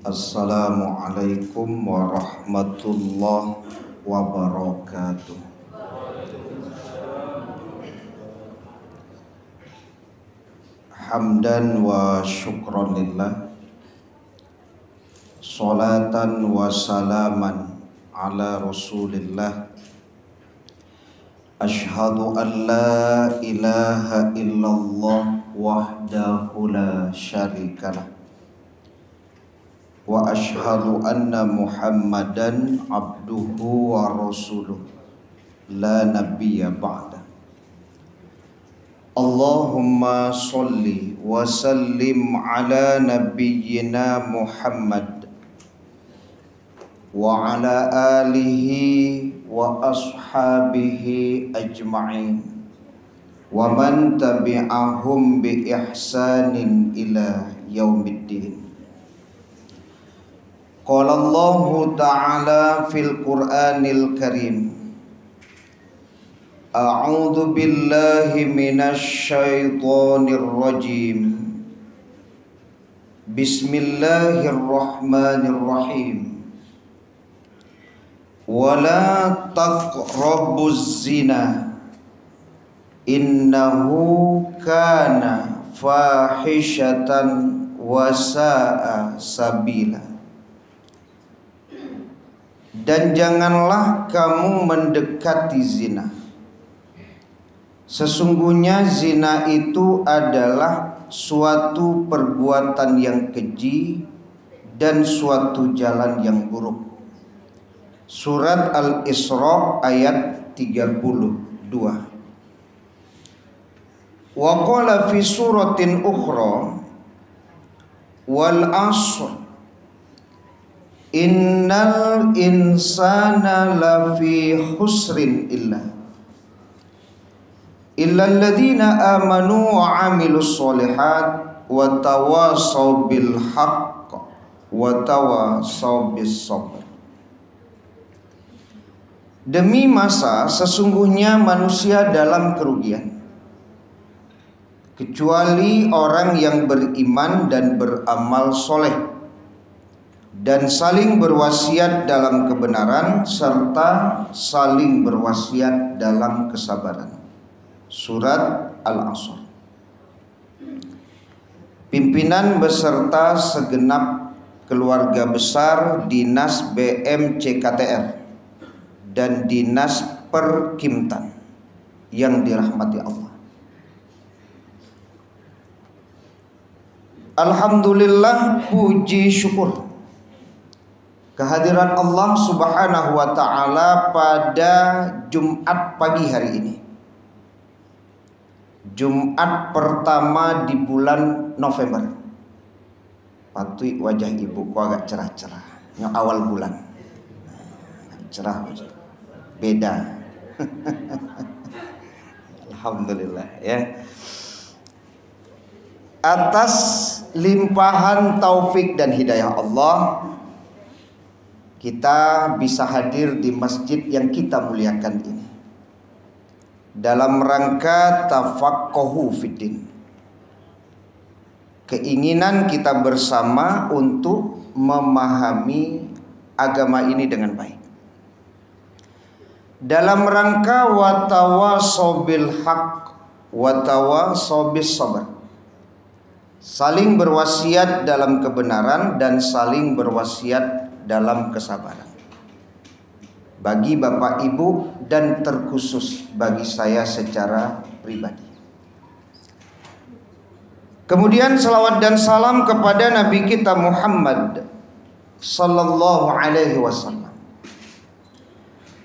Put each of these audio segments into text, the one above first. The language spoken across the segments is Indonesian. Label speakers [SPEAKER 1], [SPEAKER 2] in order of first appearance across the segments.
[SPEAKER 1] Assalamualaikum warahmatullahi wabarakatuh. Hamdan wa syukran lillah, salatan wa salaman ala rasulillah. Ashhadu an la ilaha illallah wahdahu la syarikalah, wa ashhadu anna Muhammadan abduhu wa rasuluh la nabiyya ba'da. Allahumma sholli wa sallim ala nabiyyina Muhammad wa ala alihi wa ashabihi ajma'in wa man tabi'ahum bi ihsanin ila yaumiddin. Qala Allah ta'ala fil Qur'anil Karim, a'udzu billahi minasy syaithanir rajim. Bismillahirrahmanirrahim. Wala taqrabuz zina innahu kana fahishatan wa sa'a sabila. Dan janganlah kamu mendekati zina. Sesungguhnya zina itu adalah suatu perbuatan yang keji dan suatu jalan yang buruk. Surat Al-Isra ayat 32. Wa qala fi suratin ukhra, wal 'ashr innal insana lafi khusrin illal ladzina amanu wa 'amilus sholihat wa tawassaw bil haqq wa tawassaw bis sabr. Demi masa sesungguhnya manusia dalam kerugian, kecuali orang yang beriman dan beramal soleh dan saling berwasiat dalam kebenaran serta saling berwasiat dalam kesabaran. Surat Al-Asr. Pimpinan beserta segenap keluarga besar Dinas BMCKTR dan Dinas Perkimtan yang dirahmati Allah. Alhamdulillah, puji syukur kehadiran Allah Subhanahu wa ta'ala pada Jumat pagi hari ini, Jumat pertama di bulan November. Patui wajah ibu kok agak cerah-cerah, yang awal bulan cerah wajah. Beda. Alhamdulillah ya. Atas limpahan taufik dan hidayah Allah, kita bisa hadir di masjid yang kita muliakan ini dalam rangka tafaqquhu fiddin. Keinginan kita bersama untuk memahami agama ini dengan baik, dalam rangka watawassaw bil haqq watawassaw bis sabr, saling berwasiat dalam kebenaran dan saling berwasiat dalam kesabaran. Bagi Bapak Ibu dan terkhusus bagi saya secara pribadi. Kemudian salawat dan salam kepada Nabi kita Muhammad sallallahu alaihi wasallam,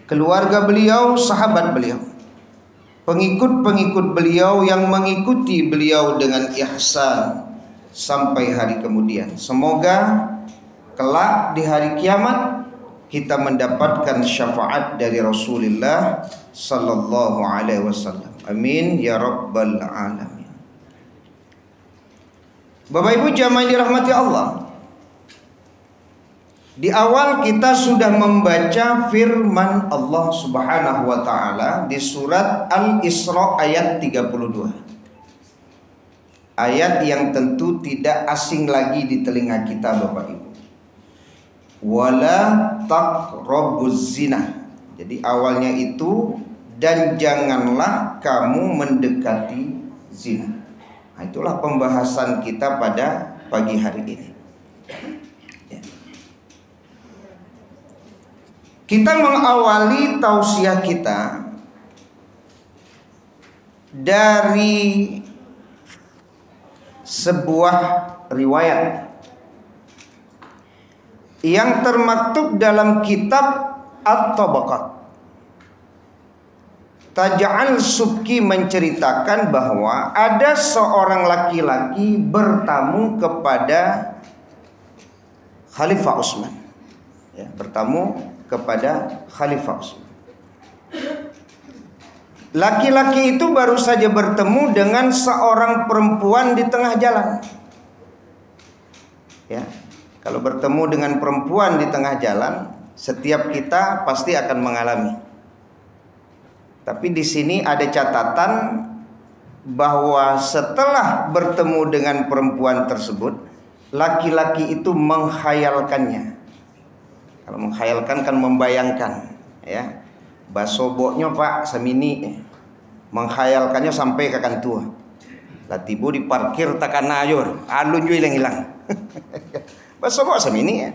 [SPEAKER 1] keluarga beliau, sahabat beliau, pengikut-pengikut beliau yang mengikuti beliau dengan ihsan sampai hari kemudian. Semoga kelak di hari kiamat kita mendapatkan syafaat dari Rasulullah sallallahu alaihi wasallam. Amin ya rabbal alamin. Bapak Ibu jamaah dirahmati Allah, di awal kita sudah membaca firman Allah Subhanahu wa taala di surat Al-Isra ayat 32. Ayat yang tentu tidak asing lagi di telinga kita Bapak Ibu. wala taqrabuz zina. Jadi awalnya itu, dan janganlah kamu mendekati zina. Nah, itulah pembahasan kita pada pagi hari ini. Ya. Kita mengawali tausiah kita dari sebuah riwayat yang termaktub dalam kitab At-Tabaqat. Taj'al Subki menceritakan bahwa ada seorang laki-laki bertamu kepada Khalifah Utsman. Ya, bertamu kepada Khalifah Utsman. Laki-laki itu baru saja bertemu dengan seorang perempuan di tengah jalan. Ya. Kalau bertemu dengan perempuan di tengah jalan, setiap kita pasti akan mengalami. Tapi di sini ada catatan bahwa setelah bertemu dengan perempuan tersebut, laki-laki itu menghayalkannya. Kalau menghayalkan kan membayangkan, ya. Basoboknya Pak Samini, menghayalkannya sampai ke kantua. Latibu di parkir takan ayur, alun juga hilang-hilang. Bahasa kok semini ya,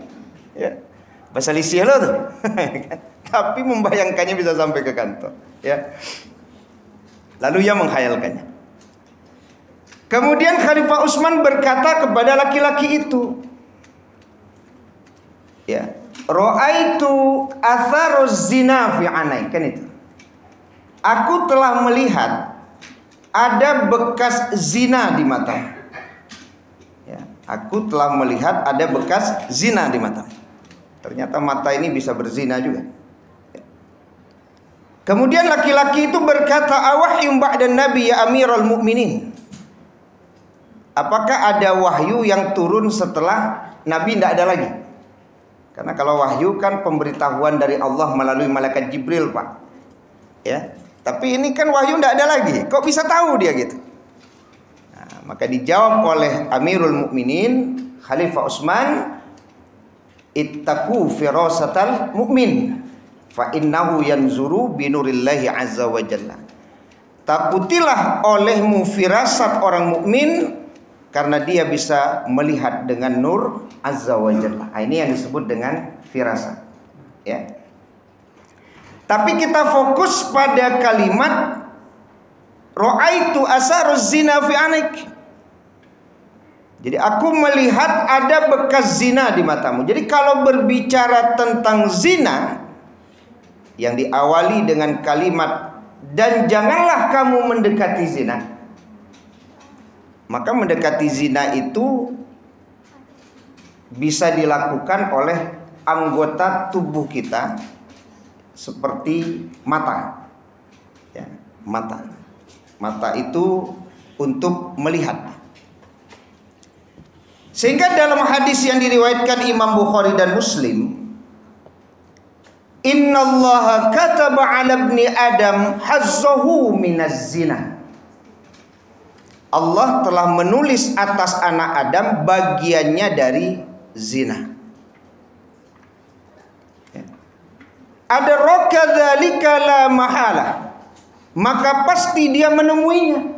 [SPEAKER 1] ya. Bahasa Lisih lo tuh. Tapi membayangkannya bisa sampai ke kantor, ya. Lalu ia menghayalkannya. Kemudian Khalifah Utsman berkata kepada laki-laki itu, ya, ra'aitu atharuz zina fi anai, kan itu. Aku telah melihat ada bekas zina di mata. Aku telah melihat ada bekas zina di mata. Ternyata mata ini bisa berzina juga. Kemudian laki-laki itu berkata, awahyum ba'dan nabi ya amiral mu'minin. Apakah ada wahyu yang turun setelah Nabi? Tidak ada lagi. Karena kalau wahyu kan pemberitahuan dari Allah melalui malaikat Jibril, Pak. Ya. Tapi ini kan wahyu tidak ada lagi. Kok bisa tahu dia gitu? Maka dijawab oleh Amirul Mukminin Khalifah Utsman, ittaqu firasatal mu'min fa innahu yanzuru binurillahi azza wa jalla. Takutilah olehmu firasat orang mukmin karena dia bisa melihat dengan nur azza wa jalla. Ini yang disebut dengan firasat, ya. Tapi kita fokus pada kalimat ra'aitu asaruz zina fi anik. Jadi aku melihat ada bekas zina di matamu. Jadi kalau berbicara tentang zina yang diawali dengan kalimat dan janganlah kamu mendekati zina, maka mendekati zina itu bisa dilakukan oleh anggota tubuh kita seperti mata, ya, mata. Mata itu untuk melihat. Sehingga dalam hadis yang diriwayatkan Imam Bukhari dan Muslim, innallaha kataba 'ala ibni Adam hazzahu minaz zina. Allah telah menulis atas anak Adam bagiannya dari zina. Ada roka dzalika la mahala, maka pasti dia menemuinya.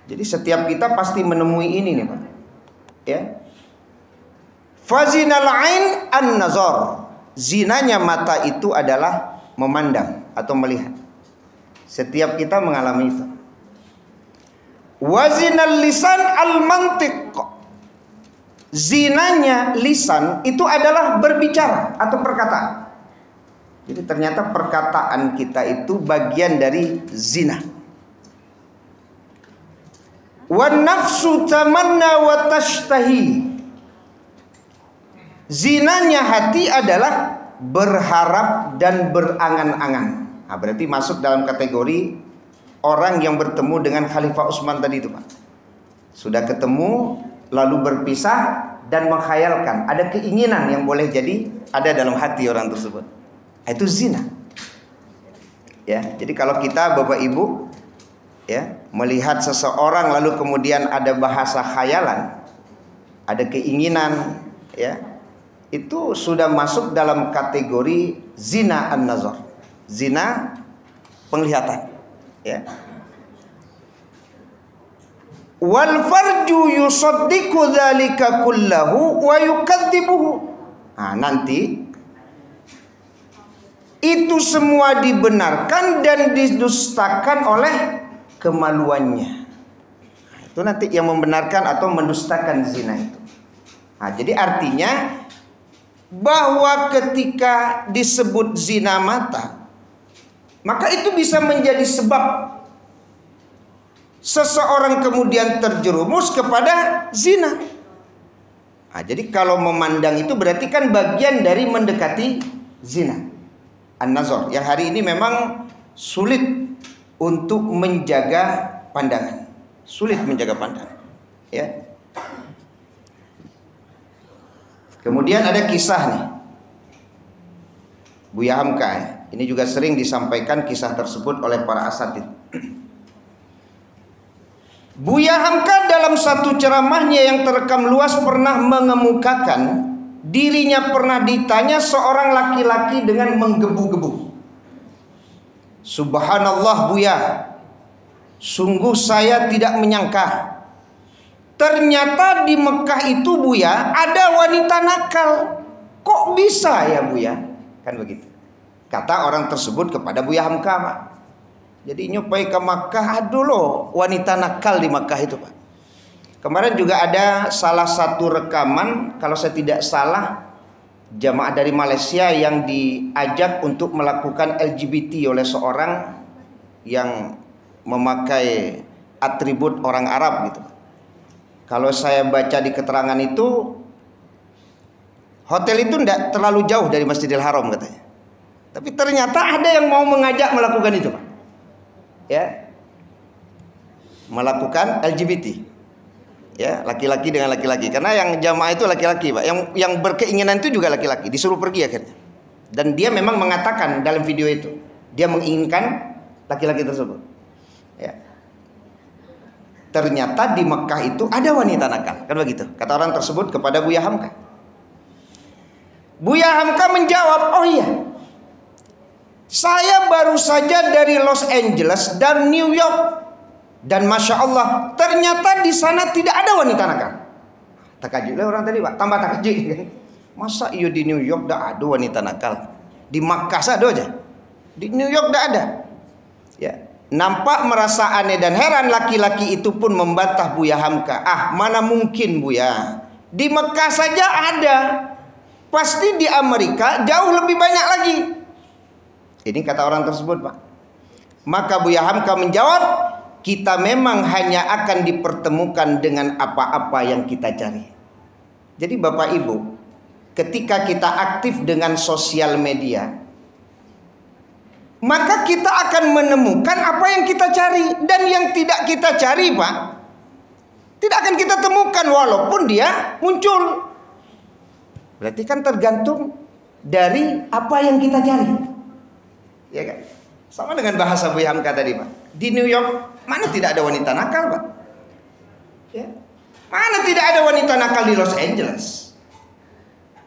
[SPEAKER 1] Jadi setiap kita pasti menemui ini nih, Pak. Ya. Fazinal ain an-nazar. Zinanya mata itu adalah memandang atau melihat. Setiap kita mengalami itu. Wazinal lisan al-mantiq. Zinanya lisan itu adalah berbicara atau perkataan. Jadi ternyata perkataan kita itu bagian dari zina. Wan nafsu tamanna wa tashtahi. Zinanya hati adalah berharap dan berangan-angan. Nah, berarti masuk dalam kategori orang yang bertemu dengan Khalifah Utsman tadi itu, Pak. Sudah ketemu lalu berpisah dan menghayalkan. Ada keinginan yang boleh jadi ada dalam hati orang tersebut. Itu zina. Ya, jadi kalau kita Bapak Ibu ya melihat seseorang lalu kemudian ada bahasa khayalan, ada keinginan, ya, itu sudah masuk dalam kategori zina an-nazar, zina penglihatan, ya. Wal farju yusaddiqu dzalika kullahu wa yukadzibuhu. Nah, nanti itu semua dibenarkan dan didustakan oleh kemaluannya. Nah, itu nanti yang membenarkan atau mendustakan zina itu. Nah, jadi artinya bahwa ketika disebut zina mata, maka itu bisa menjadi sebab seseorang kemudian terjerumus kepada zina. Nah, jadi kalau memandang itu berarti kan bagian dari mendekati zina an-nazar, yang hari ini memang sulit untuk menjaga pandangan, sulit menjaga pandangan, ya. Kemudian ada kisah nih, Buya Hamka, ya. Ini juga sering disampaikan kisah tersebut oleh para asatidz. Buya Hamka dalam satu ceramahnya yang terekam luas pernah mengemukakan dirinya pernah ditanya seorang laki-laki dengan menggebu-gebu. Subhanallah Buya, sungguh saya tidak menyangka ternyata di Mekah itu Buya ada wanita nakal. Kok bisa ya Buya? Kan begitu kata orang tersebut kepada Buya Hamka, Pak. Jadi nyupai ke Makkah, aduh loh wanita nakal di Makkah itu, Pak. Kemarin juga ada salah satu rekaman, kalau saya tidak salah, jamaah dari Malaysia yang diajak untuk melakukan LGBT oleh seorang yang memakai atribut orang Arab gitu. Kalau saya baca di keterangan itu, hotel itu tidak terlalu jauh dari Masjidil Haram katanya. Tapi ternyata ada yang mau mengajak melakukan itu, Pak. Ya, melakukan LGBT, ya, laki-laki dengan laki-laki, karena yang jamaah itu laki-laki, Pak. Yang berkeinginan itu juga laki-laki, disuruh pergi akhirnya. Dan dia memang mengatakan dalam video itu dia menginginkan laki-laki tersebut, ya. Ternyata di Mekah itu ada wanita nakal, kan begitu kata orang tersebut kepada Buya Hamka. Buya Hamka menjawab, oh iya, saya baru saja dari Los Angeles dan New York, dan masya Allah ternyata di sana tidak ada wanita nakal. Takajub lah orang tadi, Pak, tambah takajub. Masa iya di New York tidak ada wanita nakal? Di Makkah ada aja, di New York tidak ada. Ya, nampak merasa aneh dan heran, laki-laki itu pun membantah Buya Hamka. Ah, mana mungkin Buya, di Makkah saja ada, pasti di Amerika jauh lebih banyak lagi. Ini kata orang tersebut, Pak. Maka Buya Hamka menjawab, kita memang hanya akan dipertemukan dengan apa-apa yang kita cari. Jadi Bapak Ibu, ketika kita aktif dengan sosial media, maka kita akan menemukan apa yang kita cari. Dan yang tidak kita cari, Pak, tidak akan kita temukan walaupun dia muncul. Berarti kan tergantung dari apa yang kita cari, ya kan? Sama dengan bahasa Buya Hamka tadi, Pak. Di New York mana tidak ada wanita nakal, Pak? Ya. Mana tidak ada wanita nakal di Los Angeles?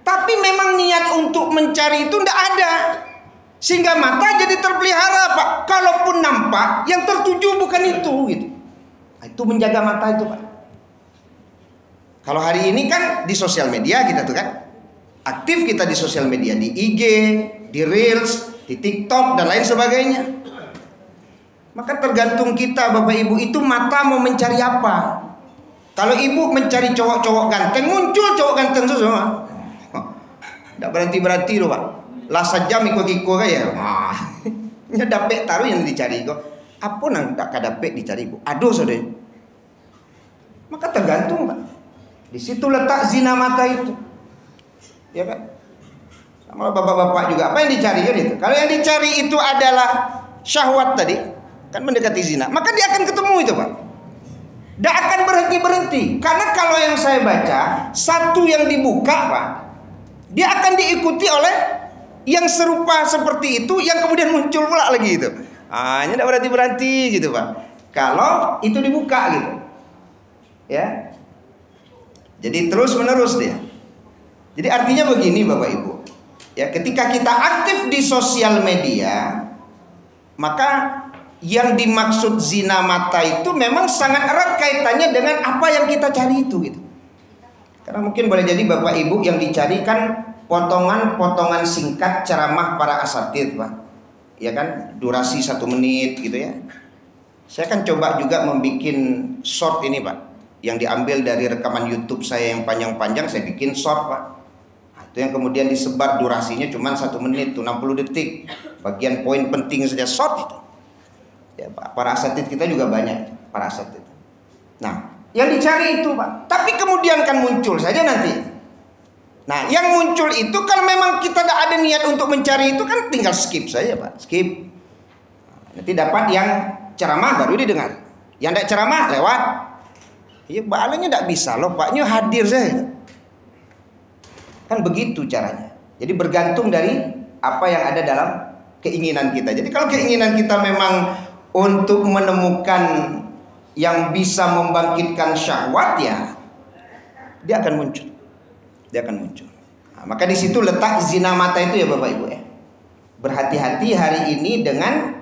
[SPEAKER 1] Tapi memang niat untuk mencari itu tidak ada, sehingga mata jadi terpelihara, Pak. Kalaupun nampak, yang tertuju bukan itu, gitu. Itu menjaga mata itu, Pak. Kalau hari ini kan di sosial media kita tuh kan aktif, kita di sosial media, di IG, di Reels, di TikTok dan lain sebagainya. Maka tergantung kita, Bapak Ibu, itu mata mau mencari apa. Kalau ibu mencari cowok-cowok ganteng, muncul cowok ganteng semua. Tidak berhenti loh, Pak. Lasa jam iko-iko kayak. Nya dapet taruh yang dicari kok. Apa nang tak kadapet dicari, Bu? Aduh, saudara. Maka tergantung, Pak. Di situ letak zina mata itu. Ya kan? Sama bapak-bapak juga, apa yang dicari kan itu? Kalau yang dicari itu adalah syahwat tadi, kan mendekati zina, maka dia akan ketemu itu, Pak. Dia akan berhenti. Karena kalau yang saya baca, satu yang dibuka, Pak, dia akan diikuti oleh yang serupa seperti itu, yang kemudian muncul pula lagi itu. Hanya tidak berhenti gitu, Pak. Kalau itu dibuka gitu, ya. Jadi terus menerus dia. Jadi artinya begini Bapak Ibu, ya, ketika kita aktif di sosial media, maka yang dimaksud zina mata itu memang sangat erat kaitannya dengan apa yang kita cari itu gitu. Karena mungkin boleh jadi Bapak Ibu yang dicari kan potongan-potongan singkat ceramah para asatidz, Pak. Ya kan, durasi 1 menit gitu ya. Saya kan coba juga membuat short ini, Pak, yang diambil dari rekaman YouTube saya yang panjang-panjang, saya bikin short, Pak. Nah, itu yang kemudian disebar durasinya cuma 1 menit tuh 60 detik. Bagian poin penting saja short itu. Ya, para asatidz kita juga banyak para asatidz. Nah, yang dicari itu, Pak. Tapi kemudian kan muncul saja nanti. Nah, yang muncul itu kalau memang kita tidak ada niat untuk mencari itu kan tinggal skip saja, Pak. Skip. Nanti dapat yang ceramah baru didengar. Yang tidak ceramah lewat. Ya, balanya tidak bisa loh, Pak. Ini hadir saja. Kan begitu caranya. Jadi bergantung dari apa yang ada dalam keinginan kita. Jadi kalau keinginan kita memang untuk menemukan yang bisa membangkitkan syahwat, ya dia akan muncul. Dia akan muncul. Nah, maka di situ letak zina mata itu ya Bapak Ibu ya. Berhati-hati hari ini dengan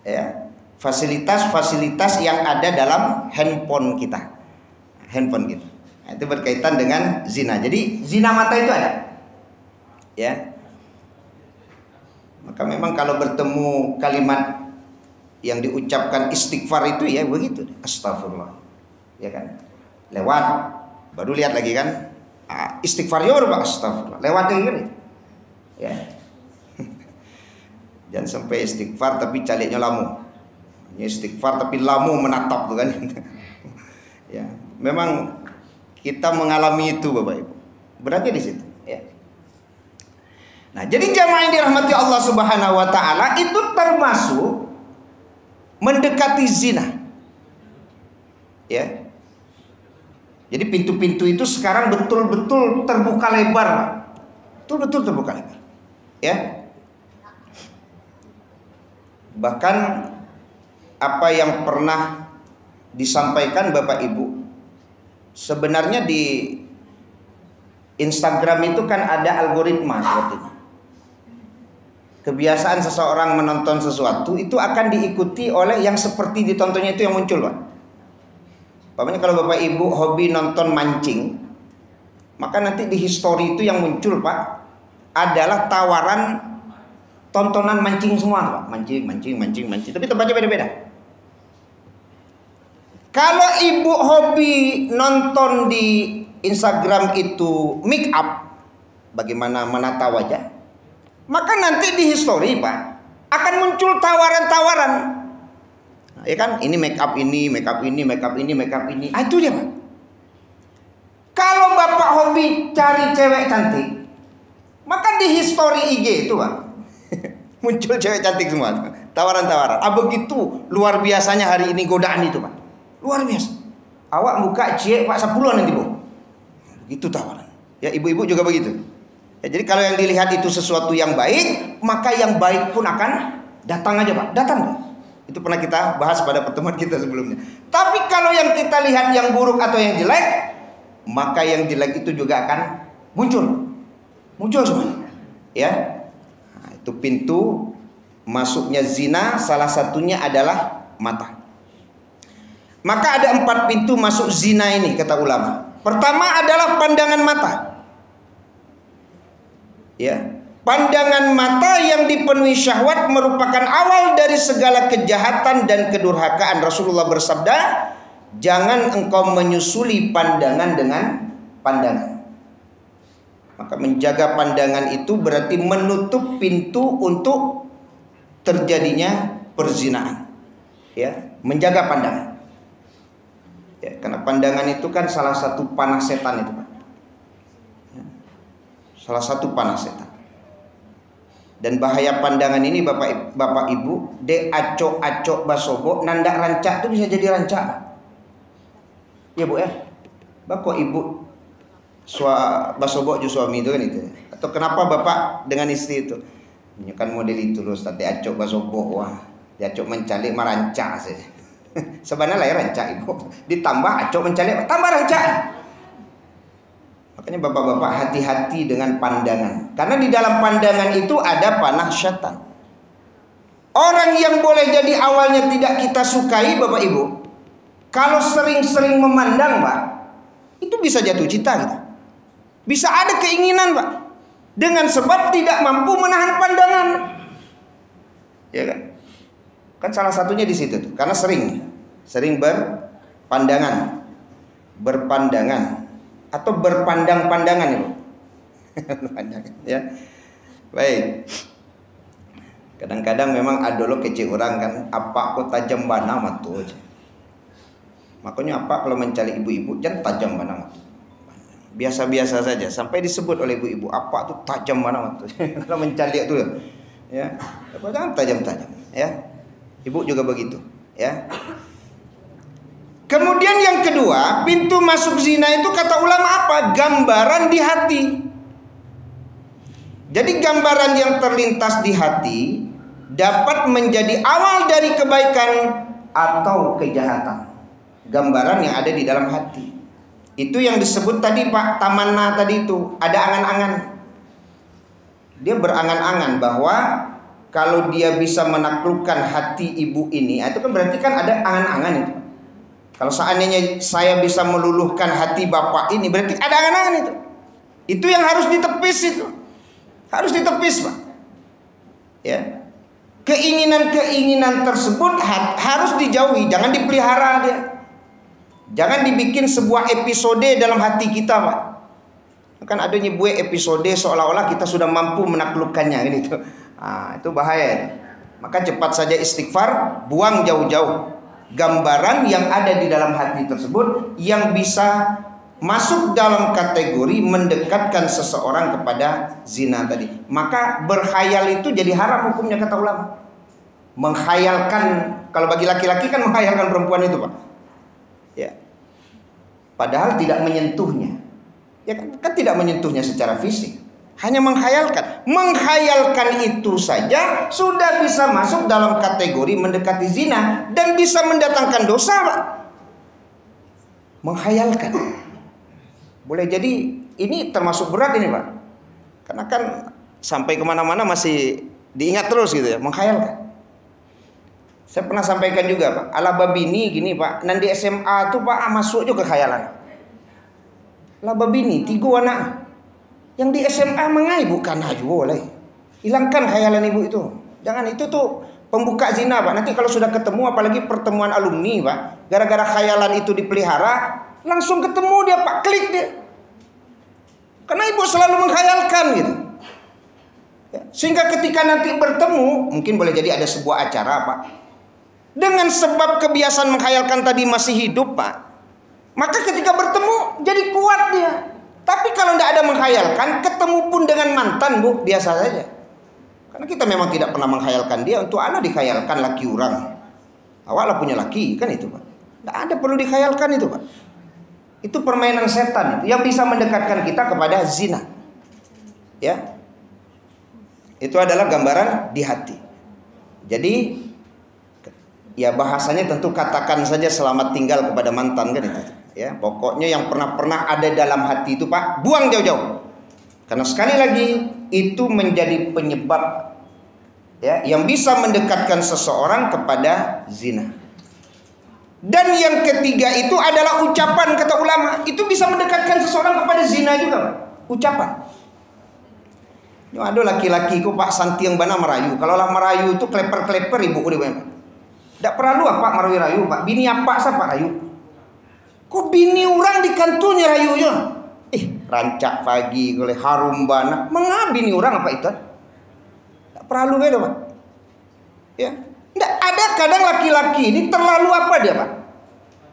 [SPEAKER 1] ya, fasilitas-fasilitas yang ada dalam handphone kita. Handphone kita. Nah, itu berkaitan dengan zina. Jadi zina mata itu ada. Ya. Maka memang kalau bertemu kalimat yang diucapkan istighfar itu ya begitu, astagfirullah, ya kan, lewat baru lihat lagi kan, istighfar ya baru astagfirullah, lewat lagi ya. Jangan sampai istighfar tapi caliknya lamu, istighfar tapi lamu menatap tuh kan. Ya, memang kita mengalami itu Bapak Ibu, berarti di situ ya. Nah, jadi jamaah yang dirahmati Allah Subhanahu wa taala itu termasuk mendekati zina. Ya. Jadi pintu-pintu itu sekarang betul-betul terbuka lebar, Pak. Betul-betul terbuka lebar. Ya. Bahkan apa yang pernah disampaikan Bapak Ibu, sebenarnya di Instagram itu kan ada algoritma seperti ini. Kebiasaan seseorang menonton sesuatu itu akan diikuti oleh yang seperti ditontonnya itu yang muncul, Pak. Pokoknya kalau Bapak Ibu hobi nonton mancing, maka nanti di history itu yang muncul, Pak, adalah tawaran tontonan mancing semua, Pak. Mancing. Tapi tempatnya beda-beda. Kalau Ibu hobi nonton di Instagram itu make up, bagaimana menata wajah, maka nanti di history, Pak, akan muncul tawaran-tawaran. Nah, ya kan, ini make up ini. Itu dia, Pak. Kalau Bapak hobi cari cewek cantik, maka di history IG itu, Pak, muncul cewek cantik semua. Tawaran-tawaran. Begitu luar biasanya hari ini godaan itu, Pak. Luar biasa. Awak buka cie Pak 10-an nanti, Bu. Begitu tawaran. Ya, ibu-ibu juga begitu. Ya, jadi kalau yang dilihat itu sesuatu yang baik, maka yang baik pun akan datang aja, Pak. Datang. Itu pernah kita bahas pada pertemuan kita sebelumnya. Tapi kalau yang kita lihat yang buruk atau yang jelek, maka yang jelek itu juga akan muncul. Muncul semuanya. Ya. Nah, itu pintu masuknya zina, salah satunya adalah mata. Maka ada 4 pintu masuk zina ini kata ulama. Pertama adalah pandangan mata. Ya, pandangan mata yang dipenuhi syahwat merupakan awal dari segala kejahatan dan kedurhakaan. Rasulullah bersabda, jangan engkau menyusuli pandangan dengan pandangan. Maka menjaga pandangan itu berarti menutup pintu untuk terjadinya perzinaan. Ya, menjaga pandangan. Ya, karena pandangan itu kan salah satu panah setan itu, Pak. Salah satu panah setan. Dan bahaya pandangan ini Bapak Ibu, de acok basobo nandak rancak itu bisa jadi rancak. Ya Bu ya. Bapak Ibu basobo ju suami itu kan itu. Atau kenapa Bapak dengan istri itu? Ini kan model itu loh, de acok basobo. Wah, de acok mencalik marancak saja. Sebenarnya lah ya rancak Ibu. Ditambah acok mencalik tambah rancak. Makanya bapak-bapak hati-hati dengan pandangan. Karena di dalam pandangan itu ada panah syaitan. Orang yang boleh jadi awalnya tidak kita sukai Bapak Ibu, kalau sering-sering memandang Pak, itu bisa jatuh cinta kita. Bisa ada keinginan Pak, dengan sebab tidak mampu menahan pandangan. Ya kan? Kan salah satunya di situ tuh, karena sering berpandangan atau berpandang-pandangan itu. Ya. Baik. Kadang-kadang memang ada lo kecil orang kan, apa aku tajam bana matu aja. Makanya apa kalau mencari ibu-ibu jangan tajam bana matu. Biasa-biasa saja sampai disebut oleh ibu-ibu apa tuh tajam bana matu. Kalau mencari itu ya, jangan tajam-tajam ya. Ibu juga begitu ya. Kemudian yang kedua, pintu masuk zina itu kata ulama apa? Gambaran di hati. Jadi gambaran yang terlintas di hati dapat menjadi awal dari kebaikan atau kejahatan. Gambaran yang ada di dalam hati. Itu yang disebut tadi Pak Tamanna tadi itu, ada angan-angan. Dia berangan-angan bahwa kalau dia bisa menaklukkan hati ibu ini, itu kan berarti kan ada angan-angan itu. Kalau seandainya saya bisa meluluhkan hati bapak ini, berarti ada angan-angan itu. Itu yang harus ditepis itu. Harus ditepis Pak. Ya. Keinginan-keinginan tersebut harus dijauhi, jangan dipelihara dia. Jangan dibikin sebuah episode dalam hati kita Pak. Kan ada nyebuah episode seolah-olah kita sudah mampu menaklukkannya gitu. Itu bahaya. Maka cepat saja istighfar, buang jauh-jauh gambaran yang ada di dalam hati tersebut yang bisa masuk dalam kategori mendekatkan seseorang kepada zina tadi. Maka berkhayal itu jadi haram hukumnya kata ulama. Menghayalkan, kalau bagi laki-laki kan menghayalkan perempuan itu Pak. Ya. Padahal tidak menyentuhnya. Ya kan tidak menyentuhnya secara fisik. Hanya menghayalkan. Menghayalkan itu saja sudah bisa masuk dalam kategori mendekati zina dan bisa mendatangkan dosa Pak. Menghayalkan. Boleh jadi ini termasuk berat ini Pak. Karena kan sampai kemana-mana masih diingat terus gitu ya. Menghayalkan. Saya pernah sampaikan juga Pak. Ala babini gini Pak. Nanti SMA tuh Pak masuk juga khayalan. Ala babini 3 anak. Yang di SMA mengai bukan haju boleh. Hilangkan khayalan ibu itu. Jangan, itu tuh pembuka zina Pak. Nanti kalau sudah ketemu apalagi pertemuan alumni Pak, gara-gara khayalan itu dipelihara, langsung ketemu dia Pak, klik dia. Karena ibu selalu menghayalkan gitu. Ya, sehingga ketika nanti bertemu, mungkin boleh jadi ada sebuah acara Pak. Dengan sebab kebiasaan menghayalkan tadi masih hidup Pak, maka ketika bertemu jadi kuat dia. Tapi kalau tidak ada menghayalkan, ketemu pun dengan mantan Bu, biasa saja. Karena kita memang tidak pernah menghayalkan dia. Untuk anak dikhayalkan laki orang. Awalnya punya laki, kan itu Pak. Tidak ada perlu dikhayalkan itu Pak. Itu permainan setan itu, yang bisa mendekatkan kita kepada zina. Ya. Itu adalah gambaran di hati. Jadi ya bahasanya tentu katakan saja selamat tinggal kepada mantan kan itu. Ya, pokoknya yang pernah ada dalam hati itu Pak, buang jauh-jauh. Karena sekali lagi itu menjadi penyebab ya yang bisa mendekatkan seseorang kepada zina. Dan yang ketiga itu adalah ucapan kata ulama, itu bisa mendekatkan seseorang kepada zina juga Pak. Ucapan. Yo ada laki-laki ku Pak santiang bana merayu. Kalau lah merayu itu kleper-kleper ibu ku dia. Tidak perlu apa merayu-rayu Pak. Bini apa sa Pak rayu? Kok bini orang di kantornya rayunya? Rancak pagi oleh harum bana. Mengapa bini orang apa itu? Tak perlu gitu Pak. Ya, tidak ada kadang laki-laki ini terlalu apa dia Pak?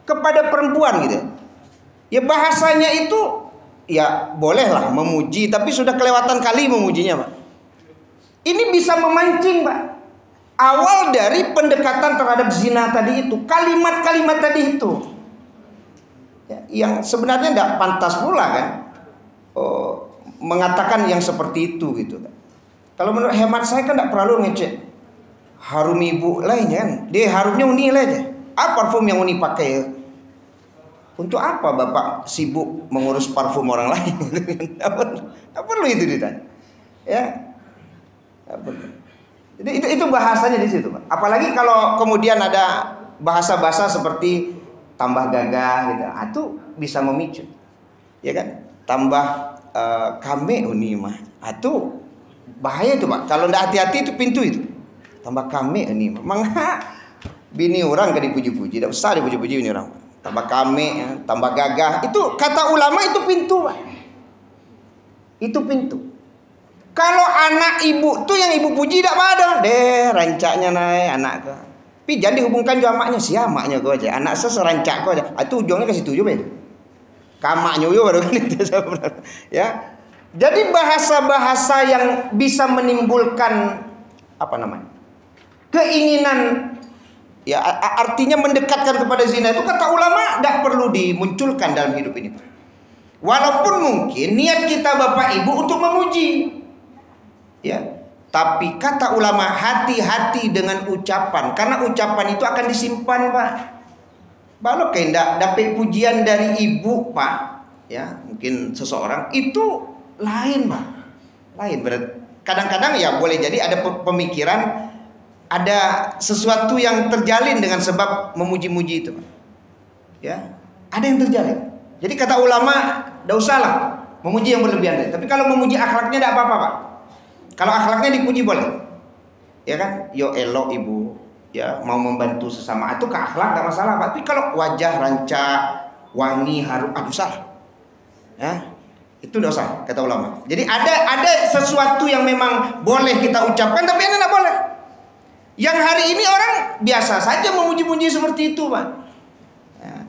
[SPEAKER 1] Kepada perempuan gitu. Ya bahasanya itu ya bolehlah memuji, tapi sudah kelewatan kali memujinya Pak. Ini bisa memancing Pak. Awal dari pendekatan terhadap zina tadi itu, kalimat-kalimat tadi itu. Ya, yang sebenarnya tidak pantas pula kan mengatakan yang seperti itu gitu. Kalau menurut hemat saya kan tidak perlu ngecek harum ibu lainnya kan. Dia harumnya uni aja. Apa parfum yang uni pakai? Untuk apa Bapak sibuk mengurus parfum orang lain? Tidak perlu itu ditanya. Ya, tidak perlu. Jadi itu bahasanya di situ, Pak. Apalagi kalau kemudian ada bahasa-bahasa seperti tambah gagah gitu, itu bisa memicu, ya kan? Tambah kame unima, itu bahaya itu, Pak. Kalau tidak hati-hati itu pintu itu. Tambah kame unima, mangha bini orang gak dipuji-puji, tidak usah dipuji-puji bini orang. Tambah kame, tambah gagah, itu kata ulama itu pintu, Pak. Itu pintu. Kalau anak ibu tuh yang ibu puji tidak ada, deh rancaknya naik anak ke. Tapi jangan dihubungkan juga maknya, siamaknya kau aja. Anak seserancak kau aja. Itu ujungnya ke situ juga. Kamaknya yo baru kan itu. Ya. Jadi bahasa-bahasa yang bisa menimbulkan apa namanya? Keinginan, ya artinya mendekatkan kepada zina itu kata ulama tidak perlu dimunculkan dalam hidup ini. Walaupun mungkin niat kita Bapak Ibu untuk memuji. Ya, tapi kata ulama hati-hati dengan ucapan, karena ucapan itu akan disimpan, Pak. Kalau kayak dapat pujian dari ibu, Pak, ya mungkin seseorang itu lain, Pak, lain. Kadang-kadang ya boleh jadi ada pemikiran, ada sesuatu yang terjalin dengan sebab memuji-muji itu, Pak. Ya, ada yang terjalin. Jadi kata ulama, tidak usahlah memuji yang berlebihan. Tapi kalau memuji akhlaknya tidak apa-apa, Pak. Kalau akhlaknya dipuji boleh, ya kan? Yo elok ibu, ya mau membantu sesama itu ke akhlak gak masalah, Pak. Tapi kalau wajah rancak, wangi, harum, aduh salah, ya itu dosa kata ulama. Jadi ada sesuatu yang memang boleh kita ucapkan, tapi yang tidak boleh. Yang hari ini orang biasa saja memuji-muji seperti itu, Pak. Ya.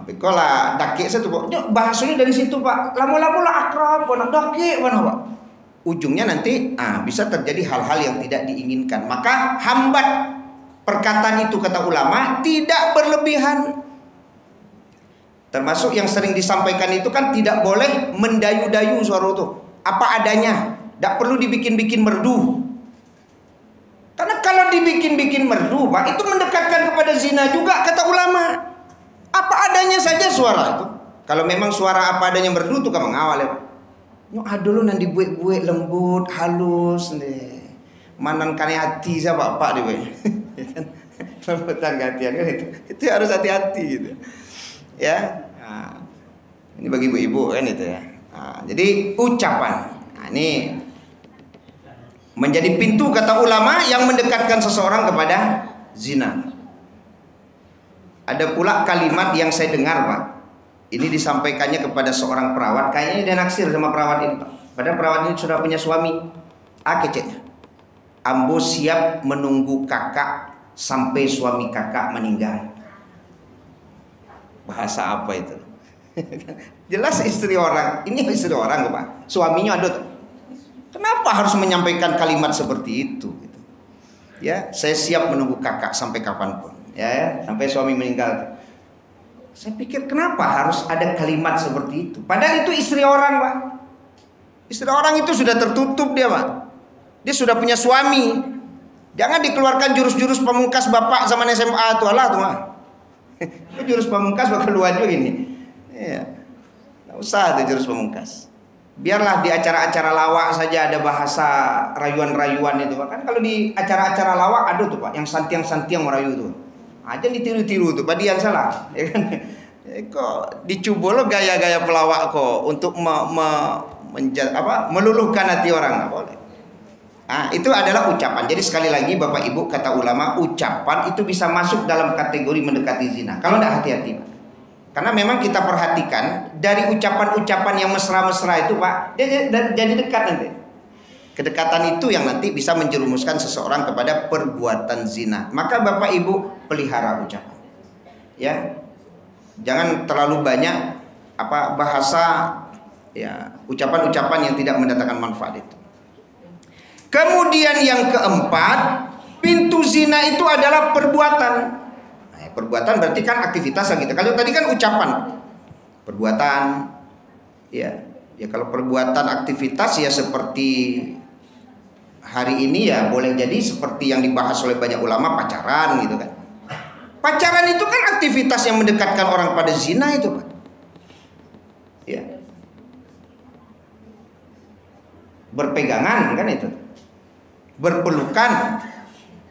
[SPEAKER 1] Tapi kalau dakik saya tuh, bahasanya dari situ, Pak. Lama-lama lah akrab, dakik mana, Pak? Ujungnya nanti bisa terjadi hal-hal yang tidak diinginkan. Maka hambat perkataan itu kata ulama tidak berlebihan. Termasuk yang sering disampaikan itu kan tidak boleh mendayu-dayu suara itu. Apa adanya, tidak perlu dibikin-bikin merdu. Karena kalau dibikin-bikin merdu, Pak, itu mendekatkan kepada zina juga kata ulama. Apa adanya saja suara itu. Kalau memang suara apa adanya merdu itu kan mengawal, ya, Pak. Dulu nanti buat-buat lembut, halus nih. Manan kane hati siapa Pak deh, lembutan hatian kan itu harus hati-hati gitu. Ya. Nah, ini bagi ibu-ibu kan itu ya. Nah, jadi ucapan. Nah, ini menjadi pintu kata ulama yang mendekatkan seseorang kepada zina. Ada pula kalimat yang saya dengar, Pak. Ini disampaikannya kepada seorang perawat. Kayaknya dia naksir sama perawat ini, Pak. Padahal perawat ini sudah punya suami. Keceknya. Ambo siap menunggu kakak sampai suami kakak meninggal. Bahasa apa itu? Jelas istri orang. Ini istri orang, Pak. Suaminya ada tuh. Kenapa harus menyampaikan kalimat seperti itu? Ya, saya siap menunggu kakak sampai kapanpun. Ya, sampai suami meninggal. Saya pikir kenapa harus ada kalimat seperti itu? Padahal itu istri orang, Pak. Istri orang itu sudah tertutup dia, Pak. Dia sudah punya suami. Jangan dikeluarkan jurus-jurus pamungkas bapak zaman SMA itu, alah tuh, mah. Jurus pamungkas bakal luar juga ini. Iya. Nggak usah ada jurus pamungkas. Biarlah di acara-acara lawak saja ada bahasa rayuan-rayuan itu, Pak. Kan kalau di acara-acara lawak ada tuh, Pak, yang santiang-santiang merayu tuh. Aja ditiru-tiru tuh, Pak, yang salah, ya kan? Kok dicoba lo gaya-gaya pelawak kok untuk meluluhkan hati orang, nggak boleh. Nah, itu adalah ucapan. Jadi sekali lagi Bapak Ibu, kata ulama, ucapan itu bisa masuk dalam kategori mendekati zina. Kalau tidak hati-hati, Pak. Karena memang kita perhatikan dari ucapan-ucapan yang mesra-mesra itu, Pak, dia jadi dekat nanti. Kedekatan itu yang nanti bisa menjerumuskan seseorang kepada perbuatan zina. Maka Bapak Ibu pelihara ucapan. Ya. Jangan terlalu banyak bahasa ya, ucapan-ucapan yang tidak mendatangkan manfaat itu. Kemudian yang keempat, pintu zina itu adalah perbuatan. Nah, perbuatan berarti kan aktivitas gitu. Kalau tadi kan ucapan, perbuatan. Ya kalau perbuatan aktivitas ya seperti hari ini ya boleh jadi seperti yang dibahas oleh banyak ulama, pacaran gitu kan. Pacaran itu kan aktivitas yang mendekatkan orang pada zina itu, Pak. Ya. Berpegangan kan itu. Berpelukan.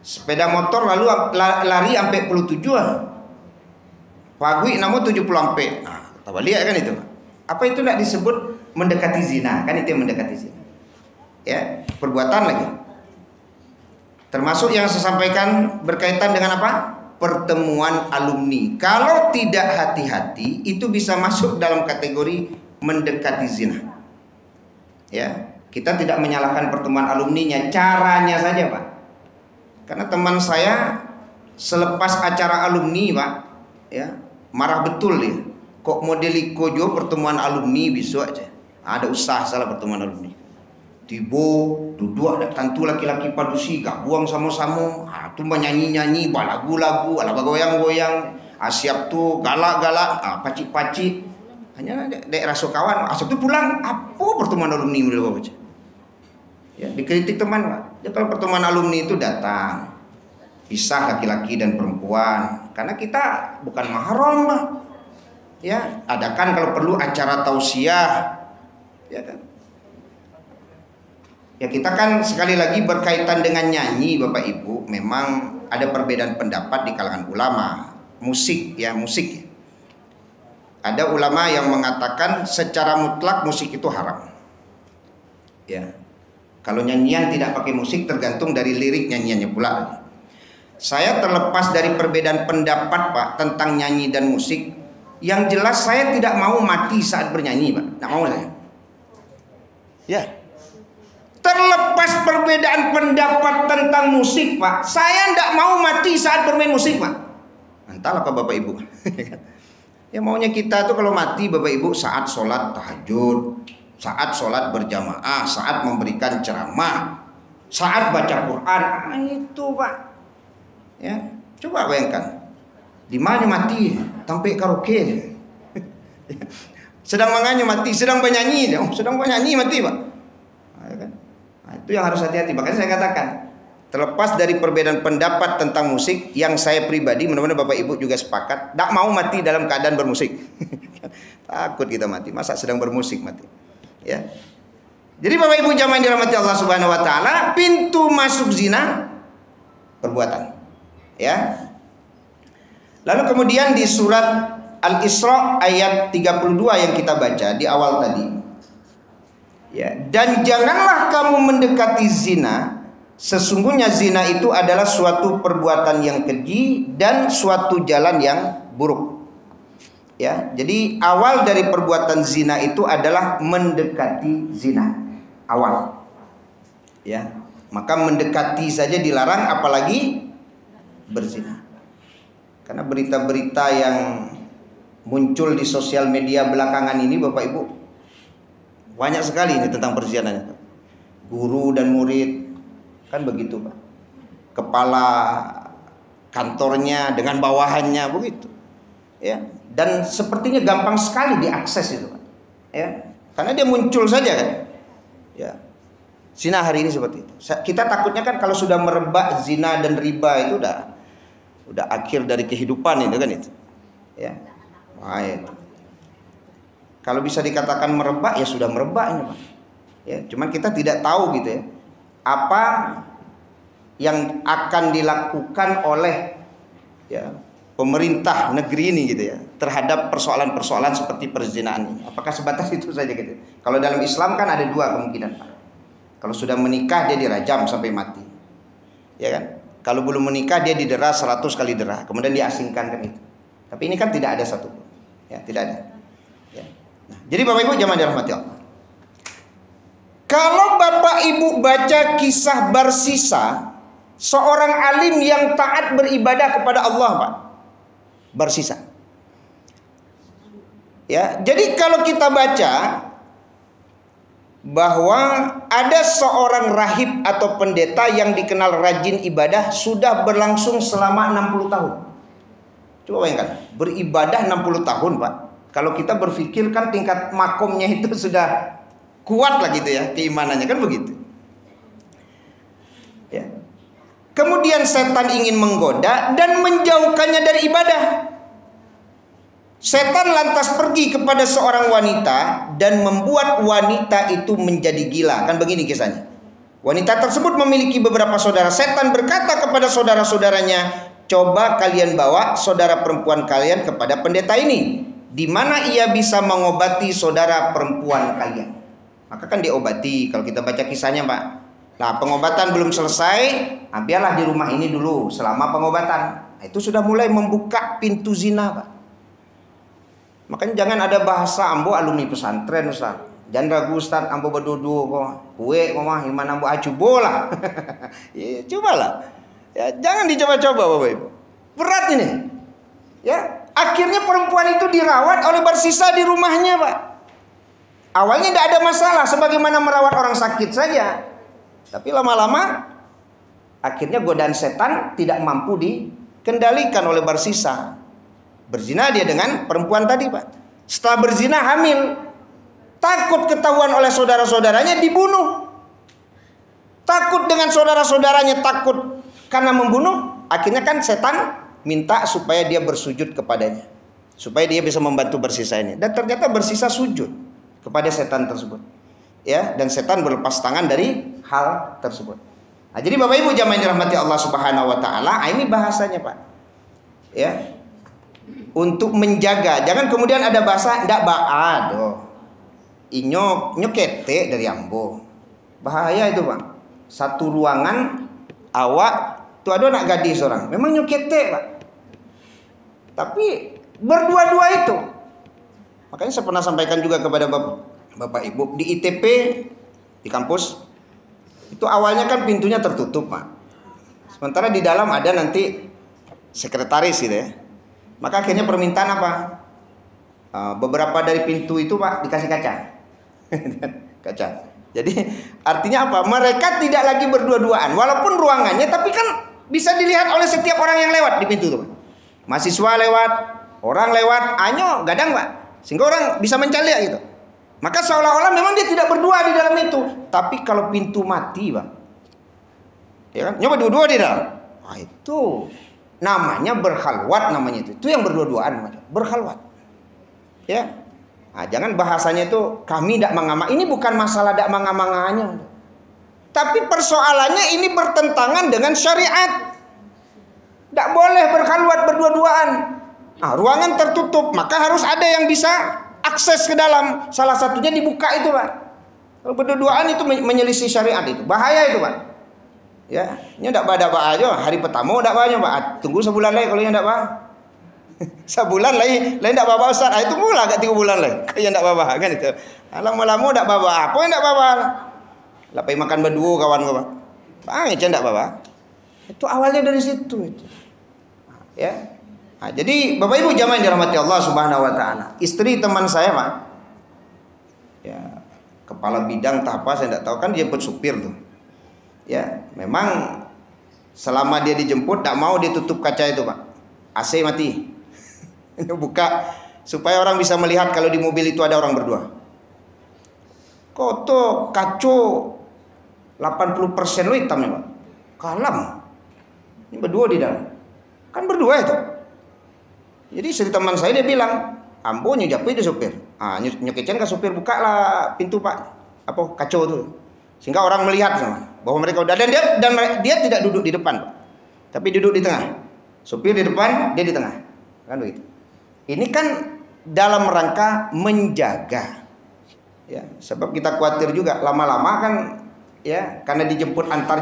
[SPEAKER 1] Sepeda motor lalu lari sampai 77. Pagi namo 70 sampai. Nah, tahu lihat kan itu. Apa itu tidak disebut mendekati zina? Kan itu yang mendekati zina. Ya, perbuatan lagi. Termasuk yang saya sampaikan berkaitan dengan apa? Pertemuan alumni. Kalau tidak hati-hati, itu bisa masuk dalam kategori mendekati zina. Ya, kita tidak menyalahkan pertemuan alumninya, caranya saja, Pak. Karena teman saya selepas acara alumni, Pak, ya, marah betul dia. Kok model kojo pertemuan alumni besok aja. Ada usaha salah pertemuan alumni. Tibo duduk ada tentu laki-laki padusi gak buang sama-sama. Tu nyanyi-nyanyi, balagu-lagu, ala goyang-goyang. Siap tu galak-galak, pacik-pacik. Hanya daerah Sokawan, asap tu pulang. Apa pertemuan alumni model baca? Ya, dikritik teman, Pak. Ya, kalau pertemuan alumni itu datang, pisah laki-laki dan perempuan. Karena kita bukan mahram, Pak. Ya, adakan kalau perlu acara tausiah. Ya kan? Ya, kita kan sekali lagi berkaitan dengan nyanyi, Bapak Ibu, memang ada perbedaan pendapat di kalangan ulama. Musik, ya, musik. Ada ulama yang mengatakan secara mutlak musik itu haram. Ya. Kalau nyanyian tidak pakai musik tergantung dari lirik nyanyiannya pula. Saya terlepas dari perbedaan pendapat, Pak, tentang nyanyi dan musik. Yang jelas saya tidak mau mati saat bernyanyi, Pak. Tidak mau saya. Ya. Terlepas perbedaan pendapat tentang musik, Pak, saya tidak mau mati saat bermain musik, Pak. Entahlah Pak Bapak Ibu. Ya, maunya kita tuh kalau mati, Bapak Ibu, saat sholat tahajud, saat sholat berjamaah, saat memberikan ceramah, saat baca Quran. Itu, Pak. Ya, coba bayangkan. Di mana mati? Sampai karaoke. Sedang menganyi mati, sedang bernyanyi, sedang bernyanyi mati, Pak. Nah, itu yang harus hati-hati. Makanya saya katakan, terlepas dari perbedaan pendapat tentang musik, yang saya pribadi, mudah-mudahan Bapak Ibu juga sepakat, tidak mau mati dalam keadaan bermusik. Takut kita mati, masa sedang bermusik mati. Ya. Jadi Bapak Ibu jamaah yang dirahmati Allah Subhanahu wa taala, pintu masuk zina perbuatan. Ya. Lalu kemudian di surat Al-Isra ayat 32 yang kita baca di awal tadi. Ya, dan janganlah kamu mendekati zina, sesungguhnya zina itu adalah suatu perbuatan yang keji dan suatu jalan yang buruk. Ya, jadi awal dari perbuatan zina itu adalah mendekati zina. Awal. Ya, maka mendekati saja dilarang, apalagi berzina. Karena berita-berita yang muncul di sosial media belakangan ini, Bapak Ibu, banyak sekali ini tentang perzinahan. Guru dan murid, kan begitu, Pak. Kepala kantornya dengan bawahannya, begitu. Ya, dan sepertinya gampang sekali diakses itu, Pak. Ya, karena dia muncul saja kan. Ya. Zina hari ini seperti itu. Kita takutnya kan kalau sudah merebak zina dan riba itu udah akhir dari kehidupan itu kan itu. Ya. Wah, itu. Kalau bisa dikatakan merebak, ya sudah merebak ini, Pak. Ya, cuman kita tidak tahu gitu ya, apa yang akan dilakukan oleh ya pemerintah negeri ini gitu ya terhadap persoalan-persoalan seperti perzinahan ini. Apakah sebatas itu saja gitu? Kalau dalam Islam kan ada dua kemungkinan, Pak. Kalau sudah menikah dia dirajam sampai mati. Ya kan? Kalau belum menikah dia didera 100 kali dera, kemudian diasingkan kan itu. Tapi ini kan tidak ada satu pun. Ya, tidak ada. Ya. Nah, jadi Bapak Ibu jamaah dirahmati Allah. Kalau Bapak Ibu baca kisah Barsisa, seorang alim yang taat beribadah kepada Allah, Pak. Barsisa. Ya, jadi kalau kita baca bahwa ada seorang rahib atau pendeta yang dikenal rajin ibadah sudah berlangsung selama 60 tahun. Coba bayangkan, beribadah 60 tahun, Pak. Kalau kita berpikir kan tingkat makomnya itu sudah kuat lah gitu ya, keimanannya kan begitu. Ya. kemudian setan ingin menggoda dan menjauhkannya dari ibadah. Setan lantas pergi kepada seorang wanita dan membuat wanita itu menjadi gila. Kan begini kisahnya. Wanita tersebut memiliki beberapa saudara. Setan berkata kepada saudara-saudaranya, coba kalian bawa saudara perempuan kalian kepada pendeta ini, di mana ia bisa mengobati saudara perempuan kalian. Maka kan diobati kalau kita baca kisahnya, Pak. Nah, pengobatan belum selesai, biarlah di rumah ini dulu selama pengobatan. Nah, itu sudah mulai membuka pintu zina, Pak. Makanya jangan ada bahasa ambo alumni pesantren, Ustaz. Jangan ragu, Ustaz, ambo berdudu kok. Kue mah gimana ambo acu bola. Ya, cobalah. Ya, jangan dicoba-coba, Bapak Ibu. Berat ini. Ya, akhirnya perempuan itu dirawat oleh Barsisa di rumahnya, Pak. Awalnya tidak ada masalah, sebagaimana merawat orang sakit saja. Tapi lama-lama akhirnya godaan setan tidak mampu dikendalikan oleh Barsisa. Berzina dia dengan perempuan tadi, Pak. Setelah berzina hamil. Takut ketahuan oleh saudara-saudaranya, dibunuh. Takut dengan saudara-saudaranya, takut karena membunuh. Akhirnya kan setan minta supaya dia bersujud kepadanya, supaya dia bisa membantu Barsisa ini. Dan ternyata Barsisa sujud kepada setan tersebut. Ya, dan setan berlepas tangan dari hal tersebut. Nah, jadi Bapak Ibu jamaah yang dirahmati Allah Subhanahu wa taala, ini bahasanya, Pak. Ya. Untuk menjaga, jangan kemudian ada bahasa ndak baado. Inyok nyokete dari ambo. Bahaya itu, Pak. Satu ruangan awak tuh ada anak gadis orang. Memang nyokete, Pak. Tapi berdua-dua itu. Makanya saya pernah sampaikan juga kepada Bapak Ibu di ITP di kampus. Itu awalnya kan pintunya tertutup, Pak. Sementara di dalam ada nanti sekretaris gitu ya. Maka akhirnya permintaan apa? Beberapa dari pintu itu, Pak, dikasih kaca. Kaca. Jadi artinya apa? Mereka tidak lagi berdua-duaan. Walaupun ruangannya, tapi kan bisa dilihat oleh setiap orang yang lewat di pintu itu, Pak. Mahasiswa lewat, orang lewat, anyo gadang, Pak. Sehingga orang bisa mencari gitu. Maka seolah-olah memang dia tidak berdua di dalam itu. Tapi kalau pintu mati, Pak, ya kan? Nyoba dua-dua di dalam. Nah, itu namanya berkhalwat, namanya itu. Itu yang berdua-duaan namanya, berkhalwat. Ya. Nah, jangan bahasanya itu kami tidak mengamak. Ini bukan masalah tidak mengamangannya. Tapi persoalannya ini bertentangan dengan syariat. Tidak boleh berkhalwat berdua-duaan. Nah, ruangan tertutup, maka harus ada yang bisa akses ke dalam. Salah satunya dibuka itu, Pak. Kalau berdua-duaan itu menyelisih syariat itu. Bahaya itu, Pak. Ya, ini tidak pada aja hari pertama tidak banyak, Pak. Tunggu sebulan lagi kalau yang tidak apa. Sebulan lagi, lain tidak apa-apa, Ustaz. Itu mula agak 3 bulan lagi. Yang tidak apa-apa kan itu. Lama-lama tidak apa-apa. Apa yang tidak apa-apa? Lapai makan berdua kawan kau, Pak. Bang, itu tidak apa-apa. Itu awalnya dari situ itu. Ya. Nah, jadi Bapak Ibu jamaah yang dirahmati Allah Subhanahu wa taala. Istri teman saya, Pak. Ya, kepala bidang tak apa saya tidak tahu, kan dia jemput supir tuh. Ya, memang selama dia dijemput tak mau ditutup kaca itu, Pak. AC mati. Ini buka supaya orang bisa melihat kalau di mobil itu ada orang berdua. Koto kaco 80% lo hitamnya, Pak. Kalam. Ini berdua di dalam. Kan berdua itu. Jadi istri teman saya dia bilang, ambo nyejapi di supir. Nyokecen ke supir, buka lah pintu, Pak. Apa kaco itu. Sehingga orang melihat bahwa mereka udah, dan dia tidak duduk di depan, Pak. Tapi duduk di tengah. Supir di depan, dia di tengah. Kan begitu. Ini kan dalam rangka menjaga. Ya, sebab kita khawatir juga lama-lama kan ya, karena dijemput antar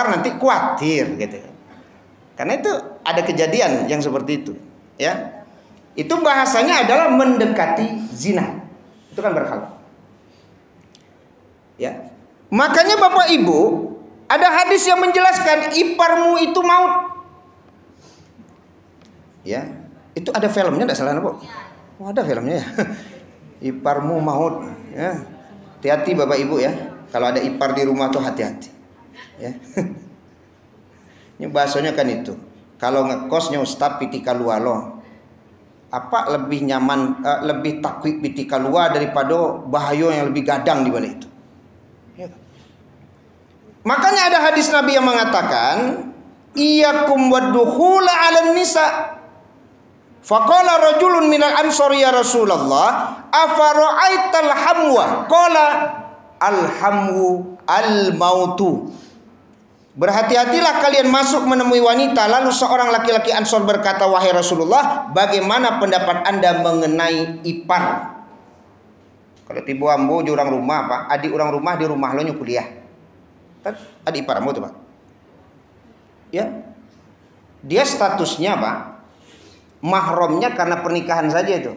[SPEAKER 1] nanti khawatir gitu. Karena itu ada kejadian yang seperti itu, ya. Itu bahasanya adalah mendekati zina. Itu kan berkhalwat. Ya. Makanya Bapak Ibu, ada hadis yang menjelaskan iparmu itu maut. Ya. Itu ada filmnya enggak salah, Bu? Oh, ada filmnya ya. Iparmu maut, ya. Hati-hati Bapak Ibu ya. Kalau ada ipar di rumah tuh hati-hati. Ya. Ini bahasanya kan itu. Kalau ngekosnya Ustaz pitika lualo. Apa lebih nyaman, lebih takwik pitika luar daripada bahaya yang lebih gadang di balik itu. Ya. Makanya ada hadis Nabi yang mengatakan, iyyakum waddukhula 'alan nisa. Faqala rajulun minal ansari ya Rasulullah, afara'aital hamwa? Qala alhamwu al-mautu. Berhati-hatilah kalian masuk menemui wanita. Lalu seorang laki-laki Ansor berkata, wahai Rasulullah, bagaimana pendapat Anda mengenai ipar? Kalau tibu ambo di orang rumah, Pak, adik orang rumah di rumah lo kuliah. Kan adik iparamu tuh, Pak. Ya. Dia statusnya, Pak, mahramnya karena pernikahan saja itu.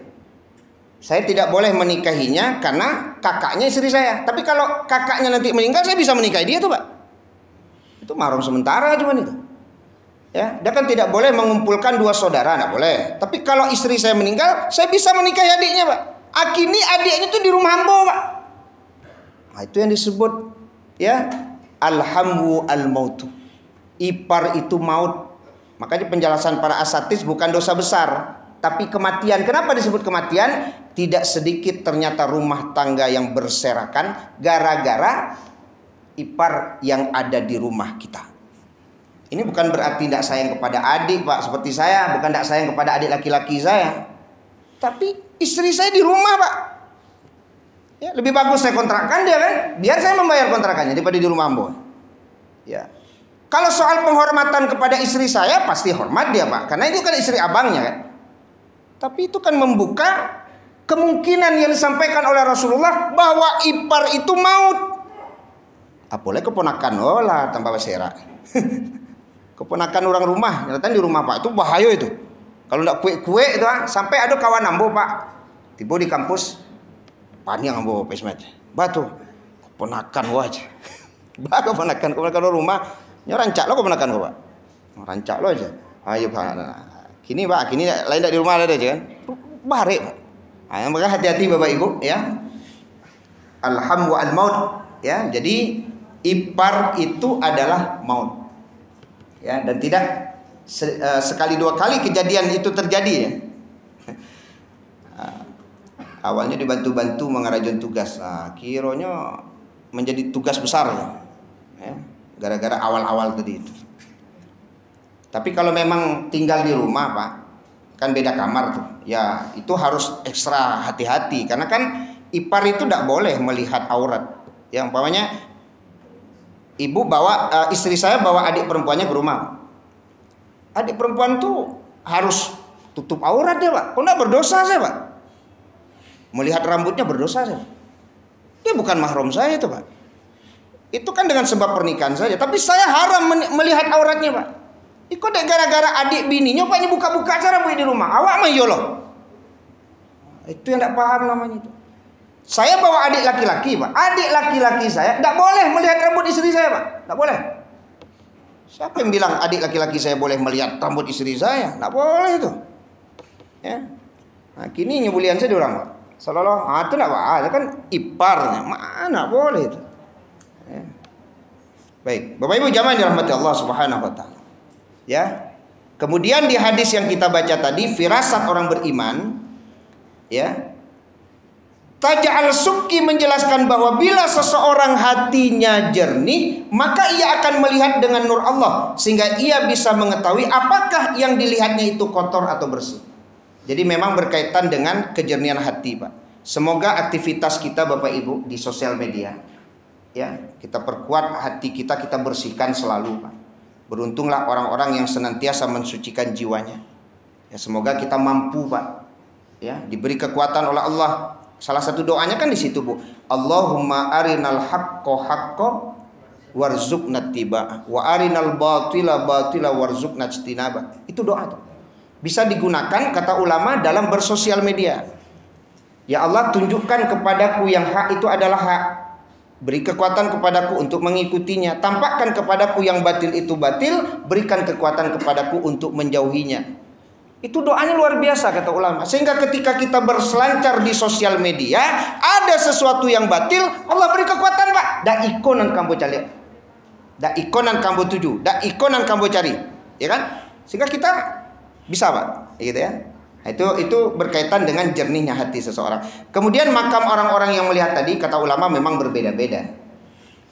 [SPEAKER 1] Saya tidak boleh menikahinya karena kakaknya istri saya. Tapi kalau kakaknya nanti meninggal, saya bisa menikahi dia tuh, Pak. Itu mahram sementara cuman itu. Ya, dia kan tidak boleh mengumpulkan dua saudara, enggak boleh. Tapi kalau istri saya meninggal, saya bisa menikahi adiknya, Pak. Akini adiknya itu di rumah ambo, Pak. Nah, itu yang disebut ya alhamwu al-mautu. Ipar itu maut. Makanya penjelasan para asatis bukan dosa besar, tapi kematian. Kenapa disebut kematian? Tidak sedikit ternyata rumah tangga yang berserakan gara-gara ipar yang ada di rumah kita. Ini bukan berarti tidak sayang kepada adik, Pak, seperti saya. Bukan tidak sayang kepada adik laki-laki saya. Tapi istri saya di rumah, Pak. Ya, lebih bagus saya kontrakkan dia kan, biar saya membayar kontrakannya daripada di rumah ambo. Ya. Kalau soal penghormatan kepada istri saya, pasti hormat dia, Pak. Karena itu kan istri abangnya kan. Tapi itu kan membuka kemungkinan yang disampaikan oleh Rasulullah bahwa ipar itu maut. Apalagi keponakan lah tambah besera. Keponakan orang rumah, nyata di rumah, Pak, itu bahaya itu. Kalau enggak kue-kue itu, sampai ada kawan ambo, Pak, tiba di kampus, panjang ambo pesmet, batu, keponakan wajah, bah keponakan orang rumah, nyorancak lo keponakan lo, Pak, rancak lo aja, ayo Pak, kini Pak, kini lain di rumah ada aja kan, bahare Pak, maka hati-hati Bapak Ibu ya, alhamwu al-maut ya, jadi ipar itu adalah maut. Ya, dan tidak sekali dua kali kejadian itu terjadi ya. Awalnya dibantu-bantu mengarahkan tugas. Kiranya menjadi tugas besar ya. Gara-gara awal-awal tadi itu. Tapi kalau memang tinggal di rumah, Pak, kan beda kamar tuh. Ya, itu harus ekstra hati-hati karena kan ipar itu tidak boleh melihat aurat. Yang umpamanya ibu bawa istri saya bawa adik perempuannya ke rumah. Adik perempuan tuh harus tutup aurat dia, Pak. Kok enggak berdosa saya, Pak? Melihat rambutnya berdosa saya. Dia bukan mahram saya itu, Pak. Itu kan dengan sebab pernikahan saja. Tapi saya haram melihat auratnya, Pak. Ikut gara-gara adik bininya, Pak, ini buka-buka aja rambut di rumah. Awak mah yolo. Itu yang enggak paham namanya itu. Saya bawa adik laki-laki, Pak. Adik laki-laki saya tidak boleh melihat rambut istri saya, Pak. Tidak boleh. Siapa yang bilang adik laki-laki saya boleh melihat rambut istri saya? Tidak boleh itu. Ya. Nah, kini nyebulian saya orang, Pak. Seolah-olah, itu tidak ada kan iparnya. Mana boleh itu. Ya. Baik, Bapak Ibu jamaah dirahmati Allah Subhanahu wa taala. Ya. Kemudian di hadis yang kita baca tadi, firasat orang beriman, ya. Taja al-Subki menjelaskan bahwa bila seseorang hatinya jernih, maka ia akan melihat dengan nur Allah, sehingga ia bisa mengetahui apakah yang dilihatnya itu kotor atau bersih. Jadi memang berkaitan dengan kejernihan hati, Pak. Semoga aktivitas kita Bapak Ibu di sosial media, ya, kita perkuat hati kita, kita bersihkan selalu, Pak. Beruntunglah orang-orang yang senantiasa mensucikan jiwanya. Ya, semoga kita mampu, Pak, ya, diberi kekuatan oleh Allah. Salah satu doanya kan di situ, Bu. Allahumma arinal haqqo haqqo warzuqna tiba'ah wa arinal batila batila warzuqna ijtinaba. Itu doa tuh. Bisa digunakan kata ulama dalam bersosial media. Ya Allah, tunjukkan kepadaku yang hak itu adalah hak. Beri kekuatan kepadaku untuk mengikutinya. Tampakkan kepadaku yang batil itu batil. Berikan kekuatan kepadaku untuk menjauhinya. Itu doanya luar biasa kata ulama. Sehingga ketika kita berselancar di sosial media, ada sesuatu yang batil, Allah beri kekuatan, Pak. Da ikonan kamu cari. Da ikonan kamu tuju, da ikonan kamu cari. Ya kan? Sehingga kita bisa, Pak. Gitu ya. Itu berkaitan dengan jernihnya hati seseorang. Kemudian makam orang-orang yang melihat tadi kata ulama memang berbeda-beda.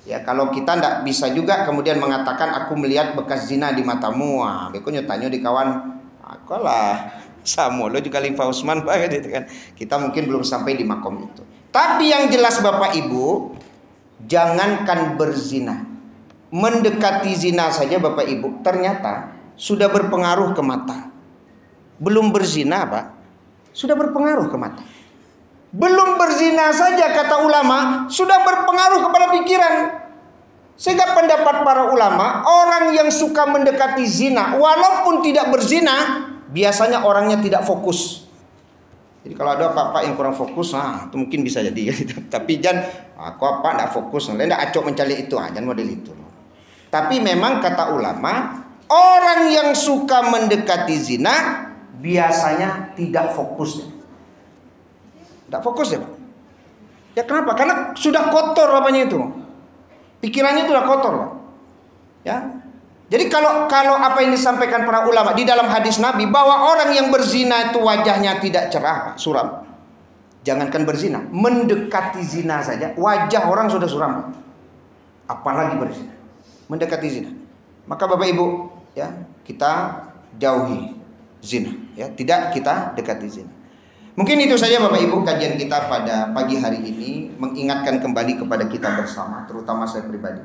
[SPEAKER 1] Ya, kalau kita ndak bisa juga kemudian mengatakan aku melihat bekas zina di matamu, beko nyotanyo di kawan, aku lah sama lo juga Khalifah Utsman banget itu kan. Kita mungkin belum sampai di makom itu. Tapi yang jelas Bapak Ibu, jangankan berzina, mendekati zina saja Bapak Ibu ternyata sudah berpengaruh ke mata. Belum berzina Pak, sudah berpengaruh ke mata. Belum berzina saja kata ulama sudah berpengaruh kepada pikiran. Sehingga pendapat para ulama, orang yang suka mendekati zina walaupun tidak berzina, biasanya orangnya tidak fokus. Jadi kalau ada apa-apa yang kurang fokus, itu mungkin bisa jadi. Tapi jangan aku apa tidak fokus, tidak acok mencari itu, jangan model itu. Tapi memang kata ulama, orang yang suka mendekati zina biasanya tidak fokus. Tidak fokus ya Pak. Ya kenapa? Karena sudah kotor apanya itu. Pikirannya itu sudah kotor Pak. Ya. Jadi kalau apa yang disampaikan para ulama di dalam hadis Nabi bahwa orang yang berzina itu wajahnya tidak cerah Pak, suram. Jangankan berzina, mendekati zina saja wajah orang sudah suram Pak. Apalagi berzina. Mendekati zina. Maka Bapak Ibu, ya, kita jauhi zina, ya, tidak kita dekati zina. Mungkin itu saja Bapak Ibu kajian kita pada pagi hari ini, mengingatkan kembali kepada kita bersama, terutama saya pribadi,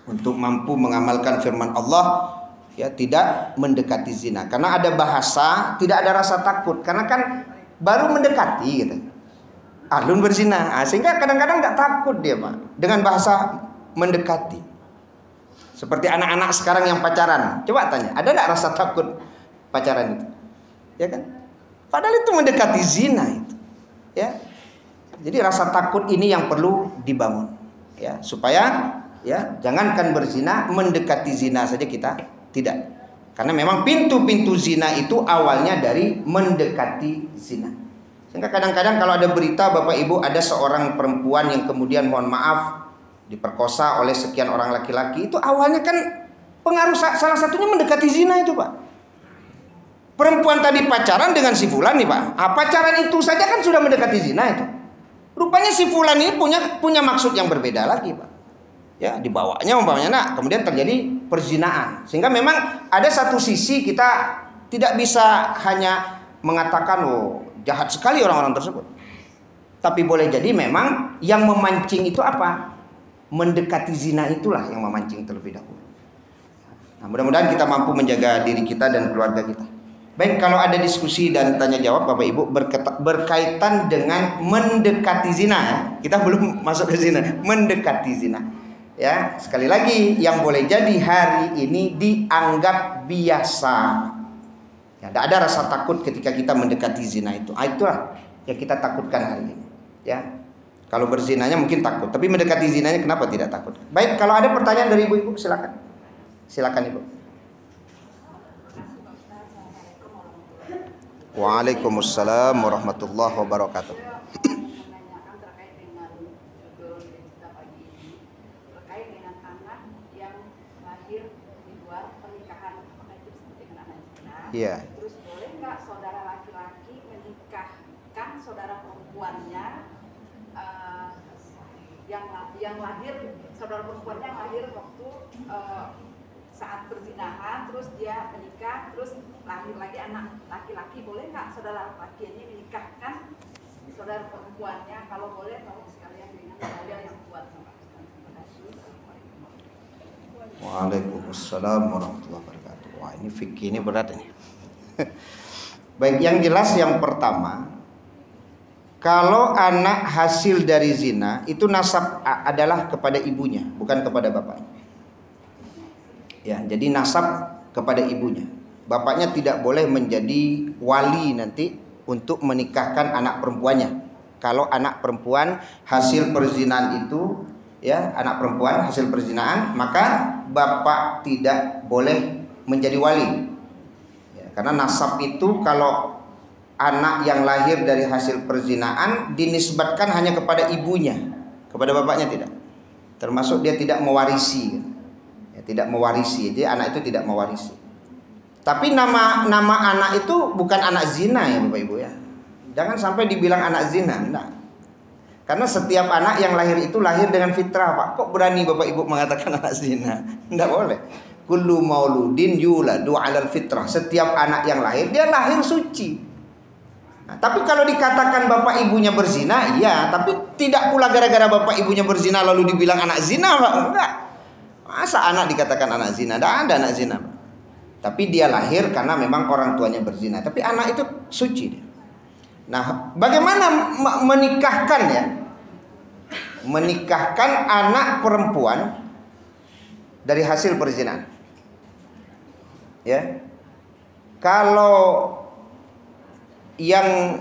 [SPEAKER 1] untuk mampu mengamalkan firman Allah, ya, tidak mendekati zina. Karena ada bahasa tidak ada rasa takut, karena kan baru mendekati gitu. Alun berzina, sehingga kadang-kadang nggak takut dia Pak dengan bahasa mendekati. Seperti anak-anak sekarang yang pacaran, coba tanya, ada nggak rasa takut pacaran itu? Ya kan? Padahal itu mendekati zina itu, ya. Jadi rasa takut ini yang perlu dibangun, ya, supaya, ya, jangankan berzina, mendekati zina saja kita tidak. Karena memang pintu-pintu zina itu awalnya dari mendekati zina. Sehingga kadang-kadang kalau ada berita Bapak Ibu ada seorang perempuan yang kemudian mohon maaf diperkosa oleh sekian orang laki-laki, itu awalnya kan pengaruh salah satunya mendekati zina itu Pak. Perempuan tadi pacaran dengan si fulan nih Pak. Pacaran itu saja kan sudah mendekati zina itu. Rupanya si fulan ini punya maksud yang berbeda lagi Pak. Ya, dibawanya umpamanya kemudian terjadi perzinaan. Sehingga memang ada satu sisi kita tidak bisa hanya mengatakan jahat sekali orang-orang tersebut. Tapi boleh jadi memang yang memancing itu apa? Mendekati zina itulah yang memancing terlebih dahulu. Nah, mudah-mudahan kita mampu menjaga diri kita dan keluarga kita. Baik, kalau ada diskusi dan tanya jawab Bapak Ibu berkaitan dengan mendekati zina, ya. Kita belum masuk ke zina, mendekati zina. Ya, sekali lagi yang boleh jadi hari ini dianggap biasa. Ya, tidak ada rasa takut ketika kita mendekati zina itu. Itulah yang kita takutkan hari ini. Ya. Kalau berzinanya mungkin takut, tapi mendekati zinanya kenapa tidak takut? Baik, kalau ada pertanyaan dari ibu-ibu silakan. Silakan Ibu. Waalaikumsalam warahmatullahi wabarakatuh.
[SPEAKER 2] Terkait dengan anak yang lahir di luar pernikahan, apakah itu disebut dengan anak zina?
[SPEAKER 1] Iya.
[SPEAKER 2] Terus boleh nggak saudara laki-laki menikahkan saudara perempuannya yang lahir, saudara perempuannya yang lahir waktu saat perzinahan, terus dia menikah, terus lahir lagi anak laki-laki, boleh nggak saudara laki ini menikahkan saudara perempuannya? Kalau boleh, tolong sekalian dengan dalil yang kuat. Terima kasih.
[SPEAKER 1] Waalaikumsalam warahmatullahi wabarakatuh. Wah, ini fikih ini berat ini. Baik, yang jelas yang pertama, kalau anak hasil dari zina itu nasab adalah kepada ibunya, bukan kepada bapaknya. Ya, jadi nasab kepada ibunya. Bapaknya tidak boleh menjadi wali nanti untuk menikahkan anak perempuannya. Kalau anak perempuan hasil perzinahan itu, ya, anak perempuan hasil perzinahan, maka bapak tidak boleh menjadi wali. Ya, karena nasab itu kalau anak yang lahir dari hasil perzinahan dinisbatkan hanya kepada ibunya, kepada bapaknya tidak. Termasuk dia tidak mewarisi. Ya, tidak mewarisi, jadi anak itu tidak mewarisi. Tapi nama anak itu bukan anak zina ya Bapak Ibu ya. Jangan sampai dibilang anak zina, enggak. Karena setiap anak yang lahir itu lahir dengan fitrah, Pak. Kok berani Bapak Ibu mengatakan anak zina? Tidak boleh. Kullu mauludin yuladu 'alal fitrah. Setiap anak yang lahir dia lahir suci. Nah, tapi kalau dikatakan bapak ibunya berzina, iya, tapi tidak pula gara-gara bapak ibunya berzina lalu dibilang anak zina, Pak. Enggak. Masa anak dikatakan anak zina? Tidak ada anak zina, Pak. Tapi dia lahir karena memang orang tuanya berzina. Tapi anak itu suci dia. Nah, bagaimana menikahkan ya? Menikahkan anak perempuan dari hasil perzinahan. Ya. Kalau yang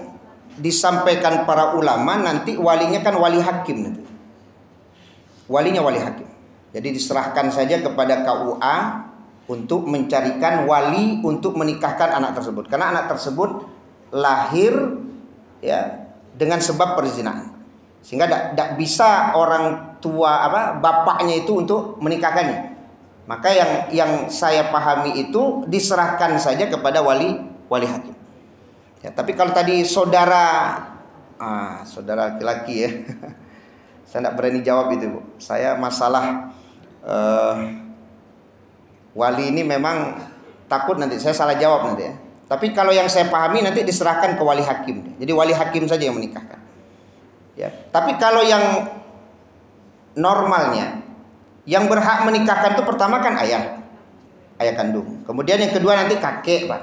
[SPEAKER 1] disampaikan para ulama nanti walinya kan wali hakim nanti. Walinya wali hakim. Jadi diserahkan saja kepada KUA untuk mencarikan wali untuk menikahkan anak tersebut. Karena anak tersebut lahir ya dengan sebab perzinahan. Sehingga tidak bisa orang tua bapaknya itu untuk menikahkannya. Maka yang saya pahami itu diserahkan saja kepada wali hakim. Ya, tapi kalau tadi saudara laki-laki ya, saya tidak berani jawab itu, Bu. Saya masalah wali ini memang takut nanti saya salah jawab nanti ya. Tapi kalau yang saya pahami nanti diserahkan ke wali hakim. Jadi wali hakim saja yang menikahkan. Ya, tapi kalau yang normalnya yang berhak menikahkan itu pertama kan ayah kandung. Kemudian yang kedua nanti kakek, Pak.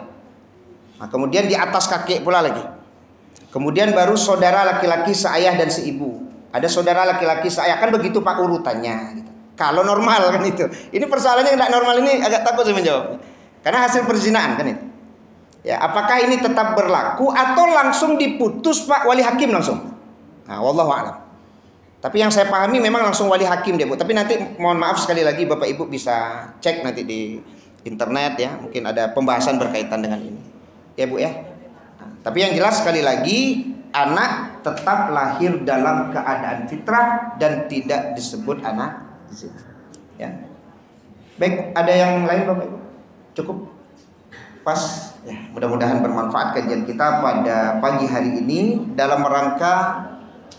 [SPEAKER 1] Nah, kemudian di atas kakek pula lagi. Kemudian baru saudara laki-laki seayah dan seibu. Ada saudara laki-laki seayah, kan begitu Pak urutannya. Gitu. Kalau normal kan itu. Ini persoalannya tidak normal, ini agak takut saya menjawabnya. Karena hasil perzinahan kan itu. Ya, apakah ini tetap berlaku atau langsung diputus Pak wali hakim langsung? Nah, wallahu a'lam. Tapi yang saya pahami memang langsung wali hakim deh, Bu. Tapi nanti mohon maaf sekali lagi Bapak Ibu bisa cek nanti di internet ya. Mungkin ada pembahasan berkaitan dengan ini. Ya, Bu ya. Nah, tapi yang jelas sekali lagi anak tetap lahir dalam keadaan fitrah dan tidak disebut anak zina. Ya. Baik, ada yang lain Bapak Ibu? Cukup? Pas? Ya, mudah-mudahan bermanfaat kajian kita pada pagi hari ini dalam rangka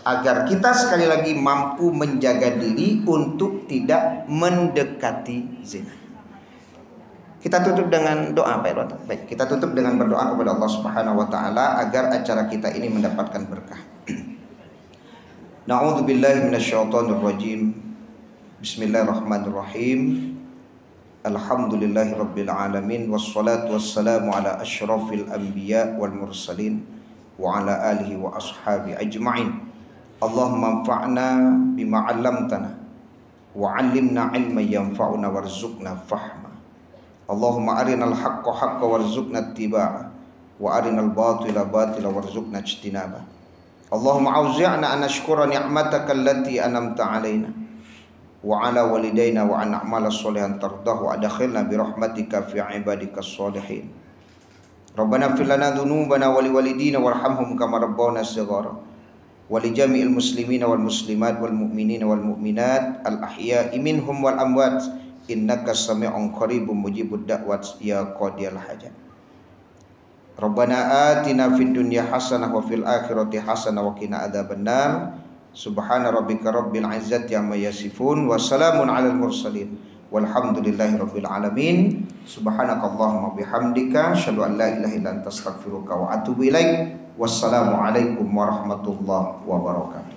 [SPEAKER 1] agar kita sekali lagi mampu menjaga diri untuk tidak mendekati zina. Kita tutup dengan doa, Pak. Baik, kita tutup dengan berdoa kepada Allah Subhanahu wa taala agar acara kita ini mendapatkan berkah. Na'udzubillahi minasyaitonir rajim. Bismillahirrahmanirrahim. Alhamdulillahirabbil alamin wassalatu wassalamu ala asyrafil anbiya wal mursalin wa ala alihi wa ashabi ajma'in. Allahumma anfa'na bima 'allamtana wa 'allimna 'ilman yanfa'una warzuqna fahma. Allahumma arinal haqqa haqqa warzuqna ittiba'a wa arinal batila batila warzuqna ijtinaba. Allahumma auzi'na an nashkura ni'mataka allati an'amta 'alaina wa 'ala walidayna wa an na'mala sholihan tardahu wa adkhilna bi rahmatika fi 'ibadikas sholihin. Rabbana ighfir lana dhunubana wa liwalidina warhamhum kama rabbawna shighara. ولجميع المسلمين والمسلمات والمؤمنين والمؤمنات الأحياء منهم والأموات إنك سميع قريب مجيب الدعوات يا قاضي الحاجات. ربنا آتنا في الدنيا حسنة وفي الآخرة حسنة وقنا عذاب النار. سبحان ربك رب العزة عما يصفون وسلام على المرسلين والحمد لله رب العالمين. سبحانك اللهم وبحمدك أشهد أن لا إله إلا أنت أستغفرك وأتوب إليك. Wassalamualaikum warahmatullahi wabarakatuh.